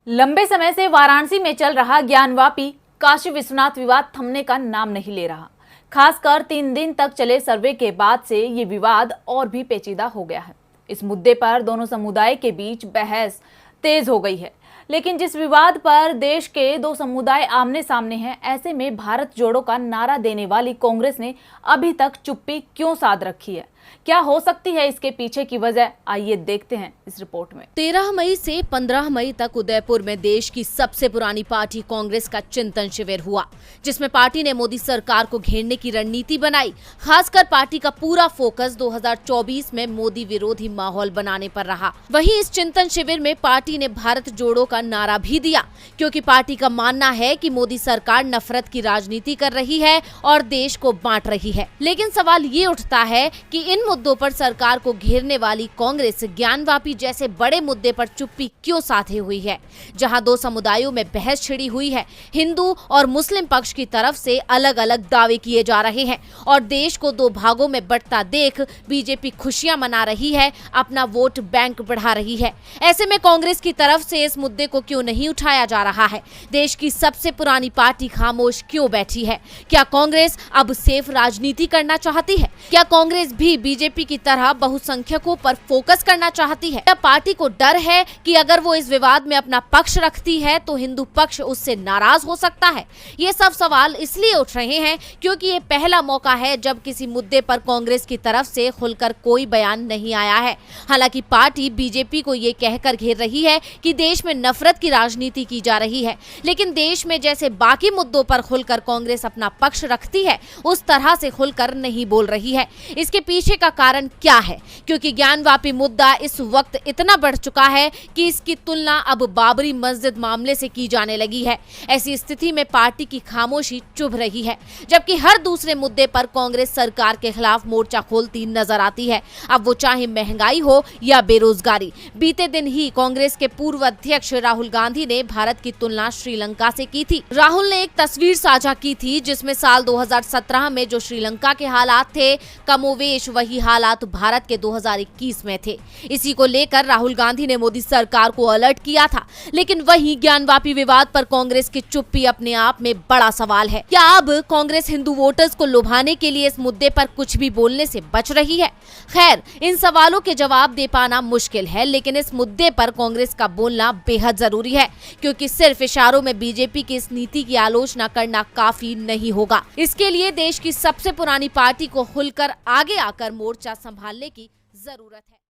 लंबे समय से वाराणसी में चल रहा ज्ञानवापी काशी विश्वनाथ विवाद थमने का नाम नहीं ले रहा। खासकर 3 दिन तक चले सर्वे के बाद से ये विवाद और भी पेचीदा हो गया है। इस मुद्दे पर दोनों समुदाय के बीच बहस तेज हो गई है। लेकिन जिस विवाद पर देश के दो समुदाय आमने सामने हैं, ऐसे में भारत जोड़ो का नारा देने वाली कांग्रेस ने अभी तक चुप्पी क्यों साध रखी है? क्या हो सकती है इसके पीछे की वजह? आइए देखते हैं इस रिपोर्ट में। 13 मई से 15 मई तक उदयपुर में देश की सबसे पुरानी पार्टी कांग्रेस का चिंतन शिविर हुआ, जिसमें पार्टी ने मोदी सरकार को घेरने की रणनीति बनाई। खासकर पार्टी का पूरा फोकस 2024 में मोदी विरोधी माहौल बनाने पर रहा। वहीं इस चिंतन शिविर में पार्टी ने भारत जोड़ो का नारा भी दिया, क्योंकि पार्टी का मानना है कि मोदी सरकार नफरत की राजनीति कर रही है और देश को बांट रही है। लेकिन सवाल ये उठता है कि इन मुद्दों पर सरकार को घेरने वाली कांग्रेस ज्ञानवापी जैसे बड़े मुद्दे पर चुप्पी क्यों साधे हुई है, जहां दो समुदायों में बहस छिड़ी हुई है। हिंदू और मुस्लिम पक्ष की तरफ से अलग अलग दावे किए जा रहे हैं और देश को दो भागों में बंटता देख बीजेपी खुशियां मना रही है, अपना वोट बैंक बढ़ा रही है। ऐसे में कांग्रेस की तरफ से इस मुद्दे को क्यों नहीं उठाया जा रहा है? देश की सबसे पुरानी पार्टी खामोश क्यों बैठी है? क्या कांग्रेस अब सेफ राजनीति करना चाहती है? क्या कांग्रेस भी बीजेपी की तरह बहुसंख्यकों पर फोकस करना चाहती है? क्या पार्टी को डर है कि अगर वो इस विवाद में अपना पक्ष रखती है तो हिंदू पक्ष उससे नाराज हो सकता है? ये सब सवाल इसलिए उठ रहे हैं क्योंकि ये पहला मौका है जब किसी मुद्दे पर कांग्रेस की तरफ से खुलकर कोई बयान नहीं आया है। हालांकि पार्टी बीजेपी को ये कहकर घेर रही है कि देश में नफरत की राजनीति की जा रही है, लेकिन देश में जैसे बाकी मुद्दों पर खुलकर कांग्रेस अपना पक्ष रखती है, उस तरह से खुलकर नहीं बोल रही है। इसके पीछे का कारण क्या है? क्योंकि ज्ञानवापी मुद्दा इस वक्त इतना बढ़ चुका है कि इसकी तुलना अब बाबरी मस्जिद मामले से की जाने लगी है। ऐसी स्थिति में पार्टी की खामोशी चुभ रही है, जबकि हर दूसरे मुद्दे पर कांग्रेस सरकार के खिलाफ मोर्चा खोलती नजर आती है, अब वो चाहे महंगाई हो या बेरोजगारी। बीते दिन ही कांग्रेस के पूर्व अध्यक्ष राहुल गांधी ने भारत की तुलना श्रीलंका से की थी। राहुल ने एक तस्वीर साझा की थी जिसमें साल 2017 में जो श्रीलंका के हालात थे, कमोवेश वही हालात भारत के 2021 में थे। इसी को लेकर राहुल गांधी ने मोदी सरकार को अलर्ट किया था। लेकिन वहीं ज्ञानवापी विवाद पर कांग्रेस की चुप्पी अपने आप में बड़ा सवाल है। क्या अब कांग्रेस हिंदू वोटर्स को लुभाने के लिए इस मुद्दे पर कुछ भी बोलने से बच रही है? खैर, इन सवालों के जवाब दे पाना मुश्किल है, लेकिन इस मुद्दे पर कांग्रेस का बोलना बेहद जरूरी है, क्योंकि सिर्फ इशारों में बीजेपी की इस नीति की आलोचना करना काफी नहीं होगा। इसके लिए देश की सबसे पुरानी पार्टी को खुलकर आगे आकर मोर्चा संभालने की जरूरत है।